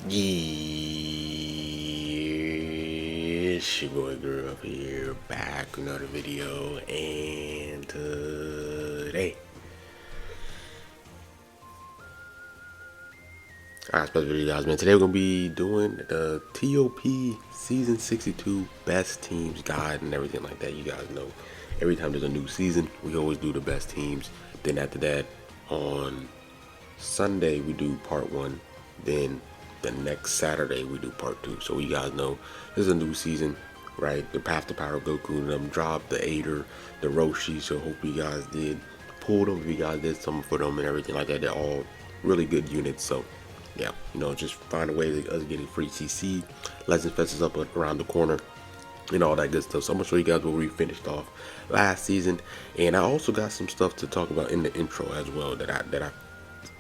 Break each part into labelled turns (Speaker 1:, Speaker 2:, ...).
Speaker 1: Yeah, it's your boy Girl here, back with another video, and today, alright, special video guys, man. Today we're gonna be doing the TOP Season 62 Best Teams Guide and everything like that. You guys know, every time there's a new season, we always do the best teams. Then after that, on Sunday we do part one. Then the next Saturday we do part two. So you guys know this is a new season, right? The Path to Power Goku and them dropped the Aider, the Roshi. So hope you guys did pull them. If you guys did something for them and everything like that, they're all really good units. So yeah, just find a way to us getting free CC. LegendsNEWZ is up around the corner and all that good stuff. So I'm gonna show you guys what we finished off last season, and I also got some stuff to talk about in the intro as well that I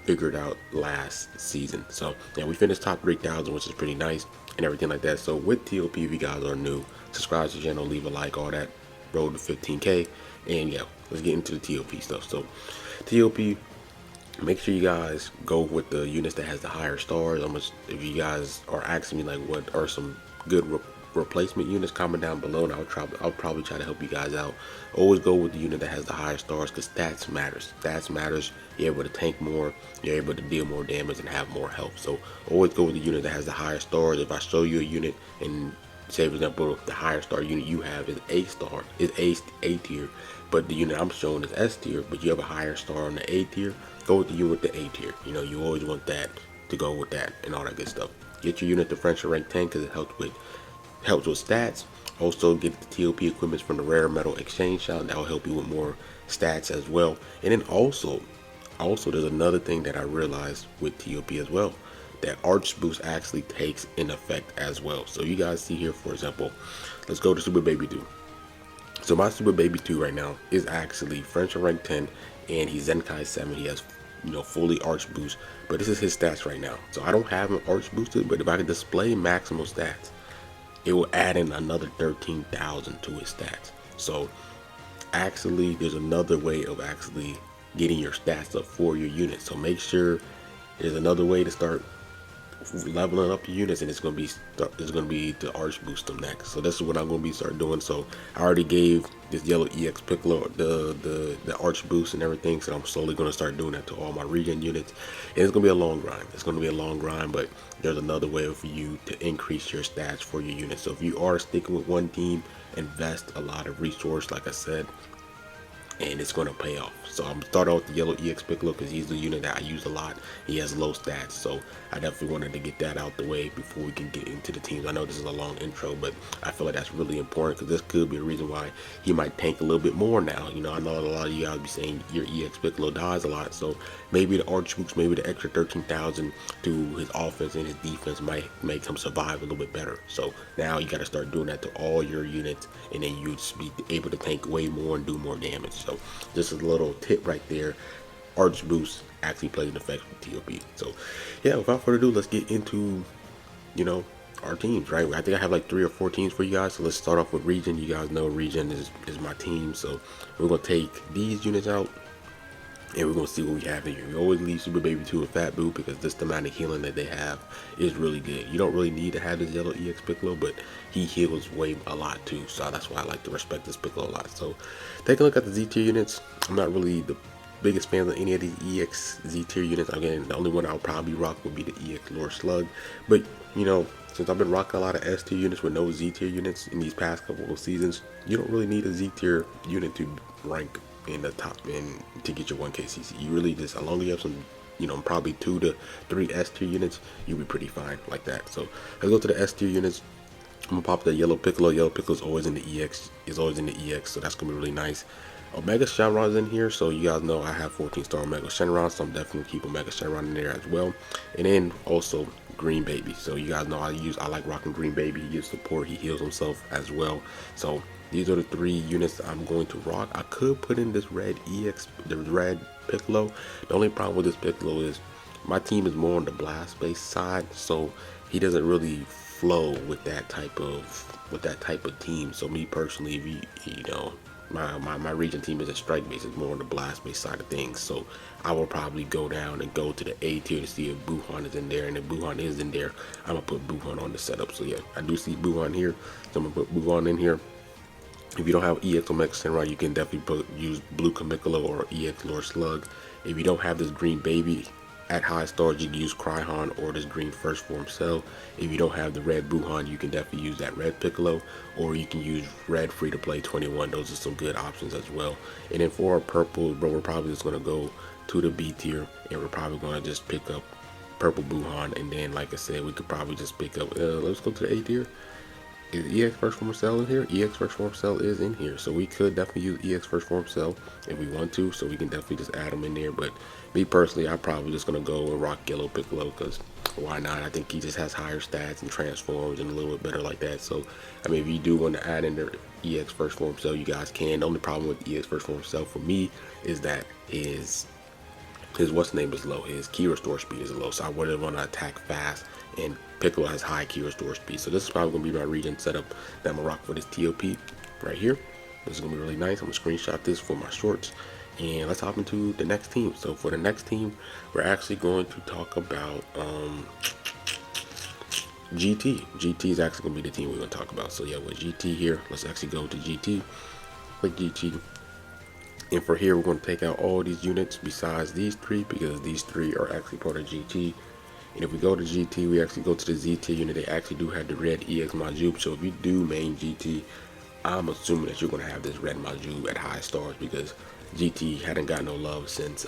Speaker 1: figured out last season. So yeah, we finished top 3,000, which is pretty nice and everything like that. So with TOP, if you guys are new, subscribe to the channel, leave a like, all that. Road to 15K, and yeah, let's get into the TOP stuff. So TOP, make sure you guys go with the units that has the higher stars. If you guys are asking me like what are some good replacement units, comment down below, and I'll probably try to help you guys out. Always go with the unit that has the higher stars, because stats matters. Stats matters. You're able to tank more, you're able to deal more damage and have more health. So always go with the unit that has the higher stars. If I show you a unit and say for example the higher star unit you have is A star, is A tier, but the unit I'm showing is S tier, but you have a higher star on the A tier, go with the unit with the A tier. You always want that to go with that and all that good stuff. Get your unit to friendship rank 10 because it helps with stats. Also get the TOP equipment from the rare metal exchange shop. That will help you with more stats as well. And then also there's another thing that I realized with TOP as well, that arch boost actually takes in effect as well. So you guys see here, for example, let's go to Super Baby 2. So my Super Baby 2 right now is actually friendship rank 10, and he's Zenkai 7. He has fully arch boost, but this is his stats right now. So I don't have him arch boosted, but if I could display maximal stats, it will add in another 13,000 to his stats. So actually there's another way of actually getting your stats up for your unit. So make sure there's another way to start leveling up your units, and it's gonna be to arch boost them next. So this is what I'm gonna be start doing. So I already gave this yellow EX Piccolo the arch boost and everything, so I'm slowly gonna start doing that to all my Regen units, and it's gonna be a long grind. It's gonna be a long grind, but there's another way for you to increase your stats for your units. So if you are sticking with one team, invest a lot of resource, like I said, and it's going to pay off. So I'm gonna start out with the yellow EX Piccolo because he's the unit that I use a lot. He has low stats, so I definitely wanted to get that out the way before we can get into the teams. I know this is a long intro, but I feel like that's really important because this could be a reason why he might tank a little bit more now. I know a lot of you guys be saying your EX Piccolo dies a lot, so maybe the arch boost, maybe the extra 13,000 to his offense and his defense might make him survive a little bit better. So now you got to start doing that to all your units, and then you'd be able to tank way more and do more damage. So just a little tip right there. Arch boost actually plays an effect with TOP. So yeah, without further ado, let's get into our teams, right? I think I have like 3 or 4 teams for you guys. So let's start off with Regen. You guys know Regen is my team. So we're gonna take these units out, and we're gonna see what we have here. We always leave Super Baby 2 and Fat Boo because this thematic healing that they have is really good. You don't really need to have this yellow EX Piccolo, but he heals a lot too. So that's why I like to respect this Piccolo a lot. So take a look at the Z tier units. I'm not really the biggest fan of any of these EX Z tier units. Again, the only one I'll probably rock would be the EX Lord Slug. But since I've been rocking a lot of S tier units with no Z tier units in these past couple of seasons, you don't really need a Z tier unit to rank in the top and to get your 1K CC. You really just, as long as you have some, probably 2 to 3 S tier units, you'll be pretty fine like that. So let's go to the S tier units. I'm gonna pop the yellow Piccolo. Yellow Piccolo is always in the EX. So that's gonna be really nice. Omega Shenron's in here, so you guys know I have 14-star Omega Shenron, so I'm definitely gonna keep Omega Shenron in there as well. And then also Green Baby. So you guys know I like rocking Green Baby. He gives support, he heals himself as well. So these are the 3 units I'm going to rock. I could put in this red the red Piccolo. The only problem with this Piccolo is my team is more on the blast based side, so he doesn't really flow with that type of team. So me personally, if my Regen team is a strike base. It's more on the blast base side of things. So I will probably go down and go to the A tier to see if Buhan is in there. And if Buhan is in there, I'm gonna put Buhan on the setup. So yeah, I do see Buhan here. So I'm gonna put Buhan in here. If you don't have EX Omega Samurai, you can definitely use Blue Kamikalo or EX Lord Slug. If you don't have this green baby at high stars, you can use Cryhon or this green first form cell. If you don't have the red Buhan, you can definitely use that red Piccolo, or you can use red free to play 21. Those are some good options as well. And then for our purple, bro, we're probably just gonna go to the B tier, and we're probably gonna just pick up purple Buhan. And then, like I said, we could probably just pick up. Let's go to the A tier. Is EX First Form Cell in here? EX First Form Cell is in here, so we could definitely use EX First Form Cell if we want to, so we can definitely just add them in there. But me personally, I'm probably just gonna go and rock Yellow Piccolo, because why not? I think he just has higher stats and transforms and a little bit better like that. So I mean, if you do want to add in the EX First Form Cell, you guys can. The only problem with EX First Form Cell for me is that his what's the name is low. His key restore speed is low, so I wouldn't want to attack fast, and Piccolo has high key restore speed. So this is probably gonna be my Regen setup that I'm gonna rock for this TOP right here. This is gonna be really nice. I'm gonna screenshot this for my shorts, and let's hop into the next team. So for the next team, we're actually going to talk about GT. GT is actually gonna be the team we're gonna talk about. So yeah, with GT here, let's actually go to GT. Click GT. And for here, we're going to take out all these units besides these three, because these three are actually part of GT. And if we go to GT, we actually go to the Z tier unit. They actually do have the red EX Majub. So if you do main GT, I'm assuming that you're going to have this red Majub at high stars, because GT hadn't got no love since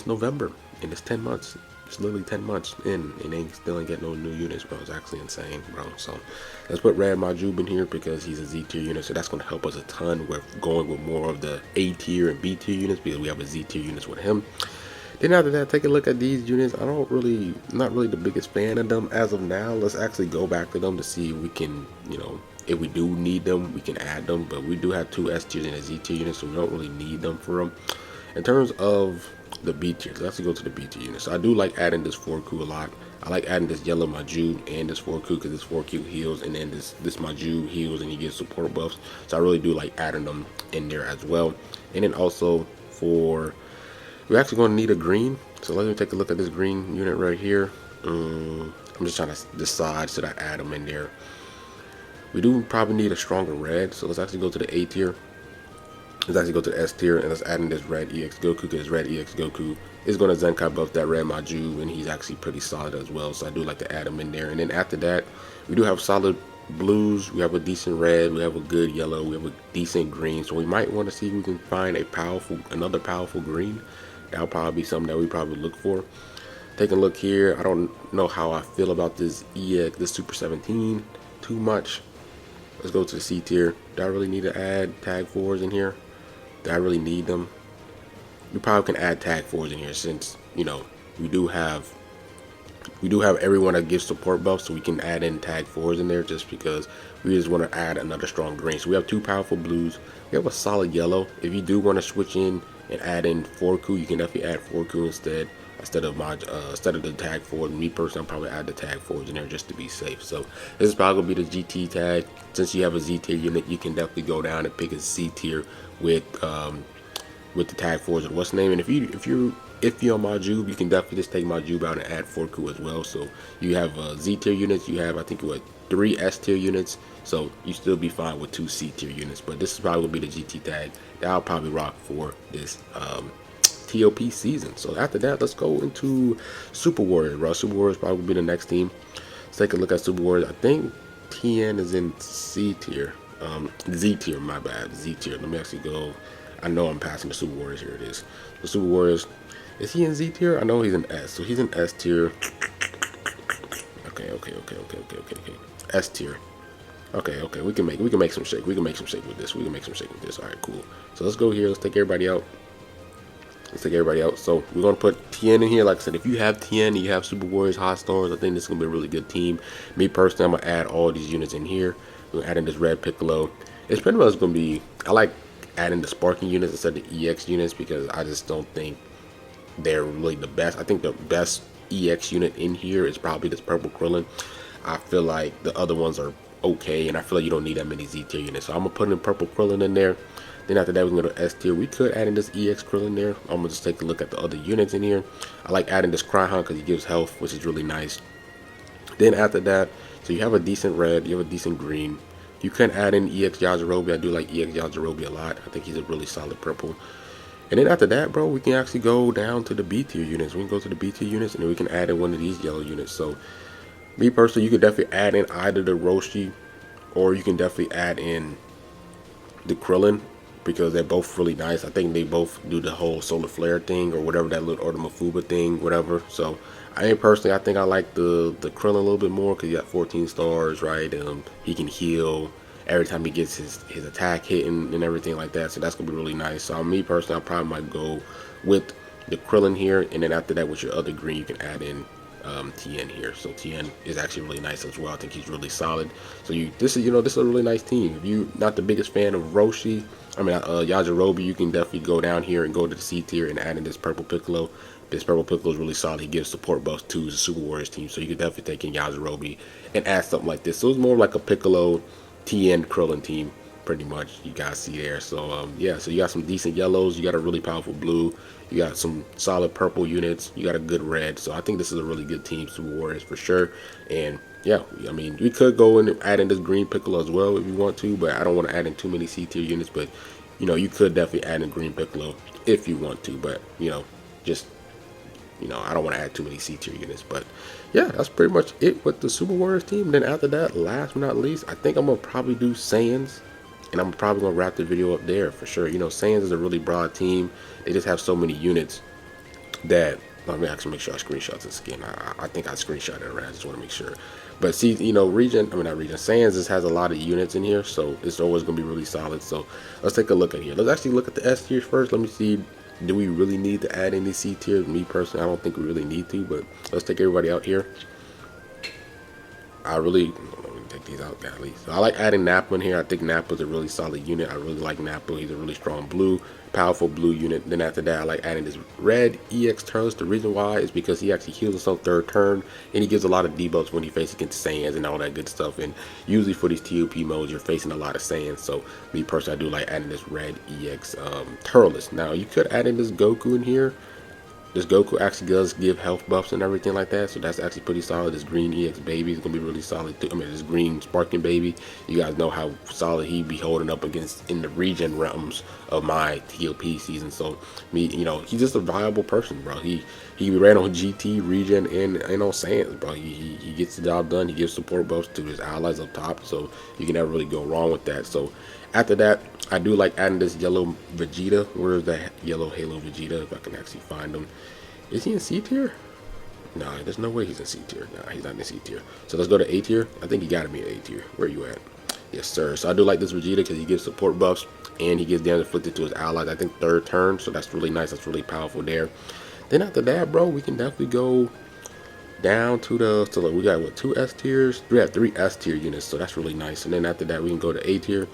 Speaker 1: November, and it's 10 months. It's literally 10 months in, and they still ain't get no new units, bro. It's actually insane, bro. So let's put red Majub in here, because he's a Z tier unit, so that's going to help us a ton. We're going with more of the A tier and B tier units, because we have a Z tier units with him. Then after that, take a look at these units. Not really the biggest fan of them as of now. Let's actually go back to them to see if we can, if we do need them, we can add them. But we do have two S tiers and a Z tier unit, so we don't really need them for them. In terms of the B tier, let's go to the B tier unit. So I do like adding this 4Q a lot. I like adding this yellow Majub and this 4Q, because this 4Q heals, and then this Majub heals and he gets support buffs. So I really do like adding them in there as well. And then also we're actually going to need a green. So let me take a look at this green unit right here. I'm just trying to decide, should I add them in there? We do probably need a stronger red, so let's actually go to the A tier. Let's actually go to the S tier, and let's add in this red EX Goku, because red EX Goku is going to Zenkai buff that red Majub, and he's actually pretty solid as well. So I do like to add him in there. And then after that, we do have solid blues, we have a decent red, we have a good yellow, we have a decent green. So we might want to see if we can find another powerful green. That'll probably be something that we probably look for. Take a look here. I don't know how I feel about this this Super 17 too much. Let's go to the C tier. Do I really need to add tag 4s in here? Do I really need them? We probably can add tag 4s in here, since we do have everyone that gives support buffs, so we can add in tag 4s in there, just because we just want to add another strong green. So we have two powerful blues. We have a solid yellow. If you do want to switch in and add in 4Q, you can definitely add 4Q instead of the tag 4. Me personally, I'll probably add the tag 4s in there just to be safe. So this is probably gonna be the GT tag. Since you have a Z tier unit, you can definitely go down and pick a C tier with the tag 4s and what's the name. And if you're on Majub, you can definitely just take Majub out and add 4Q as well. So you have Z tier units. You have, I think, 3 S tier units. So you still be fine with 2 C tier units. But this is probably gonna be the GT tag that I'll probably rock for this TOP season. So after that, let's go into Super Warriors, bro. Super Warriors probably be the next team. Let's take a look at Super Warriors. I think TN is in C tier. Z tier, my bad. Z tier. Let me actually go. I know I'm passing the Super Warriors. Here it is. The Super Warriors. Is he in Z tier? I know he's in S. So he's in S tier. Okay. S tier. Okay. We can make some shake. We can make some shake with this. All right, cool. So let's go here. Let's take everybody out. So we're gonna put TN in here. Like I said, if you have TN and you have Super Warriors hot stars, I think this is gonna be a really good team. Me personally, I'm gonna add all these units in here. We're gonna add in this red Piccolo. It's pretty much gonna be, I like adding the sparking units instead of the EX units, because I just don't think they're really the best. I think the best EX unit in here is probably this purple Krillin. I feel like the other ones are okay, and I feel like you don't need that many Z tier units. So I'm gonna put in purple Krillin in there. Then after that, we can go to S tier. We could add in this EX Krillin there. I'm gonna just take a look at the other units in here. I like adding this Cryhon because he gives health, which is really nice. Then after that, so you have a decent red, you have a decent green. You can add in EX Yajirobe. I do like EX Yajirobe a lot. I think he's a really solid purple. And then after that, bro, we can actually go down to the B tier units. We can go to the B tier units, and then we can add in one of these yellow units. So me personally, you could definitely add in either the Roshi, or you can definitely add in the Krillin, because they're both really nice. I think they both do the whole solar flare thing or whatever, that little, or the Mafuba thing, whatever. So I personally, I think I like the Krillin a little bit more because he got 14 stars, right? He can heal every time he gets his attack hitting and everything like that. So that's gonna be really nice. So me personally, I probably might go with the Krillin here, and then after that, with your other green, you can add in TN here. So TN is actually really nice as well. I think he's really solid. So this is a really nice team. If you're not the biggest fan of Roshi, Yajirobe, you can definitely go down here and go to the C tier and add in this purple Piccolo. This purple Piccolo is really solid. He gives support buffs to the Super Warriors team. So you could definitely take in Yajirobe and add something like this. So it's more like a Piccolo TN Krillin team, pretty much, you guys see there. So yeah, so you got some decent yellows, you got a really powerful blue, you got some solid purple units, you got a good red. So I think this is a really good team, Super Warriors, for sure. And yeah, I mean, we could go and add in this green Piccolo as well if you want to, but I don't want to add in too many C tier units. But you could definitely add in green Piccolo if you want to, but just I don't want to add too many C tier units. But yeah, that's pretty much it with the Super Warriors team. And then after that, last but not least, I think I'm gonna probably do Saiyans, and I'm probably gonna wrap the video up there for sure. Saiyans is a really broad team. They just have so many units that, let me actually make sure I screenshot this again. I think I screenshot it around. I just want to make sure. But see, Regen, not Regen, Saiyans just has a lot of units in here, so it's always gonna be really solid. So let's take a look at here. Let's actually look at the S tier first. Let me see. Do we really need to add any C tiers? Me personally, I don't think we really need to, but let's take everybody out here. Let me take these out at least. So I like adding Nappa in here. I think Nappa's a really solid unit. I really like Nappa. He's a really strong blue, powerful blue unit. Then after that, I like adding this red EX Turles. The reason why is because he actually heals himself third turn, and he gives a lot of debuffs when he faces against Saiyans and all that good stuff. And usually for these TOP modes, you're facing a lot of Saiyans. So me personally, I do like adding this red EX Turles. Now you could add in this Goku in here. This Goku actually does give health buffs and everything like that, so that's actually pretty solid. This green EX baby is gonna be really solid too. This green Sparking baby, you guys know how solid he be holding up against in the Regen realms of my TOP season. So he's just a viable person, bro. He ran on GT, Regen, and on Saiyans, bro. He gets the job done. He gives support buffs to his allies up top, so you can never really go wrong with that. So after that, I do like adding this yellow Vegeta. Where is that yellow Halo Vegeta? If I can actually find him. Is he in C tier? Nah, there's no way he's in C tier. Nah, he's not in C tier. So let's go to A tier. I think he gotta be in A tier. Where you at? Yes, sir. So I do like this Vegeta because he gives support buffs and he gives damage inflicted to his allies. I think third turn, so that's really nice. That's really powerful there. Then after that, bro, we can definitely go down to we got what, 2 S tiers? We have 3 S tier units, so that's really nice. And then after that, we can go to A tier.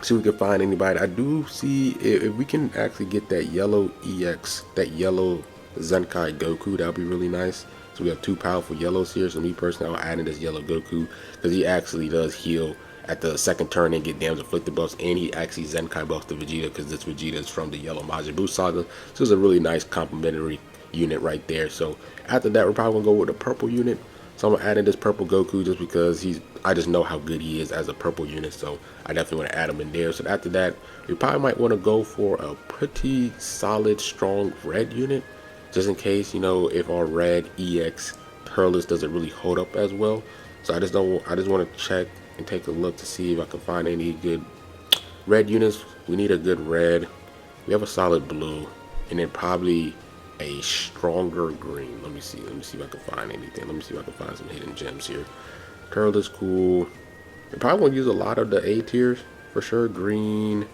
Speaker 1: See if we can find anybody. I do see if we can actually get that yellow EX, that yellow Zenkai Goku, that would be really nice. So we have 2 powerful yellows here. So me personally, I'll add in this yellow Goku because he actually does heal at the second turn and get damage inflicted buffs, and he actually Zenkai buffs the Vegeta because this Vegeta is from the yellow Majin Buu saga. So it's a really nice complementary unit right there. So after that, we're probably gonna go with a purple unit. So I'm gonna add in this purple Goku just because I just know how good he is as a purple unit, so I definitely want to add him in there. So after that, we probably might want to go for a pretty solid, strong red unit, just in case, if our red EX Turles doesn't really hold up as well. So I just want to check and take a look to see if I can find any good red units. We need a good red. We have a solid blue, and then probably a stronger green. Let me see if I can find anything. Let me see if I can find some hidden gems here. Turtle is cool. We probably won't use a lot of the A tiers for sure. Green.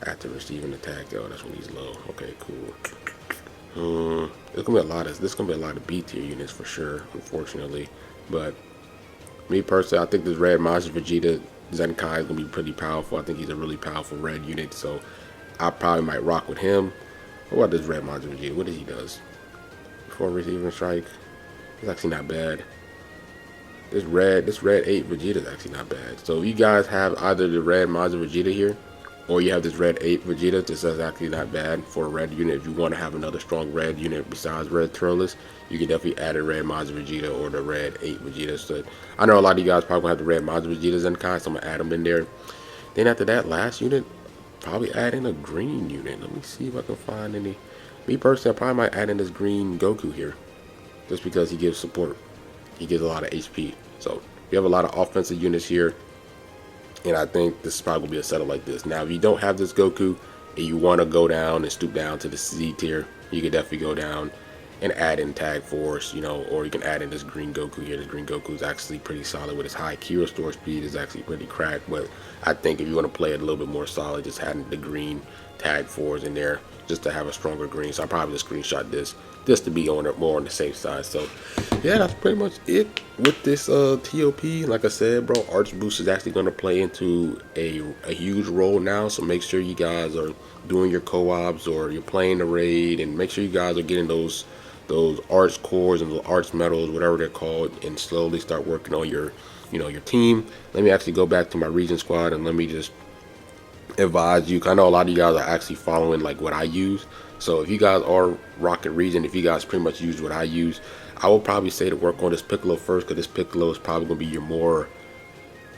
Speaker 1: After receiving attack, oh, that's when he's low. Okay, cool. There's gonna be a lot of B tier units for sure, unfortunately. But me personally, I think this red Majin Vegeta Zenkai is gonna be pretty powerful. I think he's a really powerful red unit, so I probably might rock with him. What about this red Majin Vegeta? What does he does? Before receiving strike, it's actually not bad. this red 8 Vegeta is actually not bad. So if you guys have either the red Mazda Vegeta here, or you have this red 8 Vegeta, this is actually not bad for a red unit. If you want to have another strong red unit besides red Turles, you can definitely add a red Mazda Vegeta or the red 8 Vegeta. So I know a lot of you guys probably have the red Mazda Vegetas and kind, so I'm going to add them in there. Then after that, last unit, probably add in a green unit. Let me see if I can find any. Me personally, I probably might add in this green Goku here, just because he gives support. He gives a lot of HP. So we have a lot of offensive units here, and I think this is probably going to be a setup like this. Now, if you don't have this Goku and you want to go down and stoop down to the Z tier, you can definitely go down and add in Tag Force, you know, or you can add in this green Goku here. This green Goku is actually pretty solid with his high Ki restore speed. Is actually pretty cracked, but I think if you want to play it a little bit more solid, just adding the green Tag Force in there just to have a stronger green. So I probably just screenshot this just to be on it more on the safe side. So yeah, that's pretty much it with this TOP. Like I said, bro, Arch Boost is actually going to play into a huge role now. So make sure you guys are doing your co-ops or you're playing the raid, and make sure you guys are getting those arch cores and the arch medals, whatever they're called, and slowly start working on your, you know, your team. Let me actually go back to my Regen squad and let me just advise you, 'cause I know a lot of you guys are actually following like what I use. So if you guys are rocking Regen, if you guys pretty much use what I use, I will probably say to work on this Piccolo first, because this Piccolo is probably going to be your more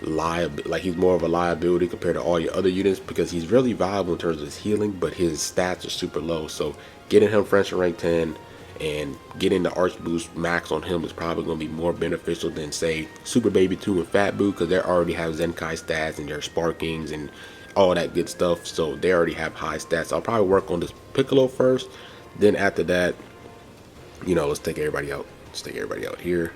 Speaker 1: he's more of a liability compared to all your other units, because he's really valuable in terms of his healing, but his stats are super low. So getting him French rank 10 and getting the Arch Boost max on him is probably going to be more beneficial than, say, Super Baby 2 and Fat Boo, because they already have Zenkai stats and their sparkings and all that good stuff. So they already have high stats. I'll probably work on this Piccolo first. Then after that, you know, let's take everybody out. Let's take everybody out here.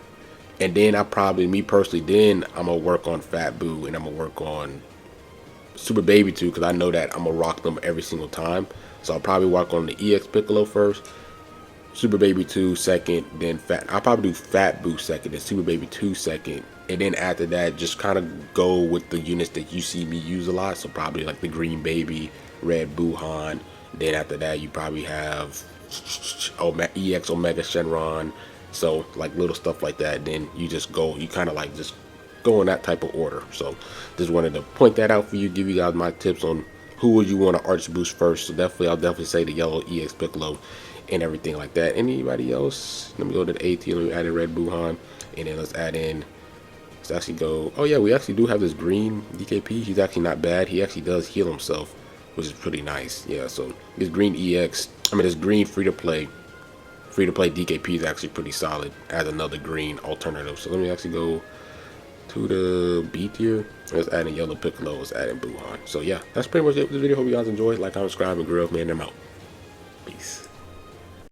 Speaker 1: And then I probably, me personally, then I'm going to work on Fat Boo and I'm going to work on Super Baby 2, because I know that I'm going to rock them every single time. So I'll probably work on the EX Piccolo first, Super Baby 2 second, then I'll probably do Fat Boo second, then Super Baby 2 second, and then after that, just kind of go with the units that you see me use a lot. So probably like the Green Baby, Red Buhan. Then after that, you probably have EX Omega Shenron. So like little stuff like that. Then you just go, you kind of like just go in that type of order. So just wanted to point that out for you, give you guys my tips on who would you want to Arch Boost first. So definitely, I'll definitely say the yellow EX Piccolo and everything like that. Anybody else? Let me go to the AT. Let me add in Red Buhan, and then let's add in. Let's actually go. Oh yeah, we actually do have this green DKP. He's actually not bad. He actually does heal himself, which is pretty nice. Yeah. So this green EX, this green free to play DKP is actually pretty solid as another green alternative. So let me actually go to the B tier. Let's add in yellow Piccolo. Let's add in Buhan. So yeah, that's pretty much it for this video. Hope you guys enjoyed. Like, comment, subscribe, and grill. Man, I'm out. Peace.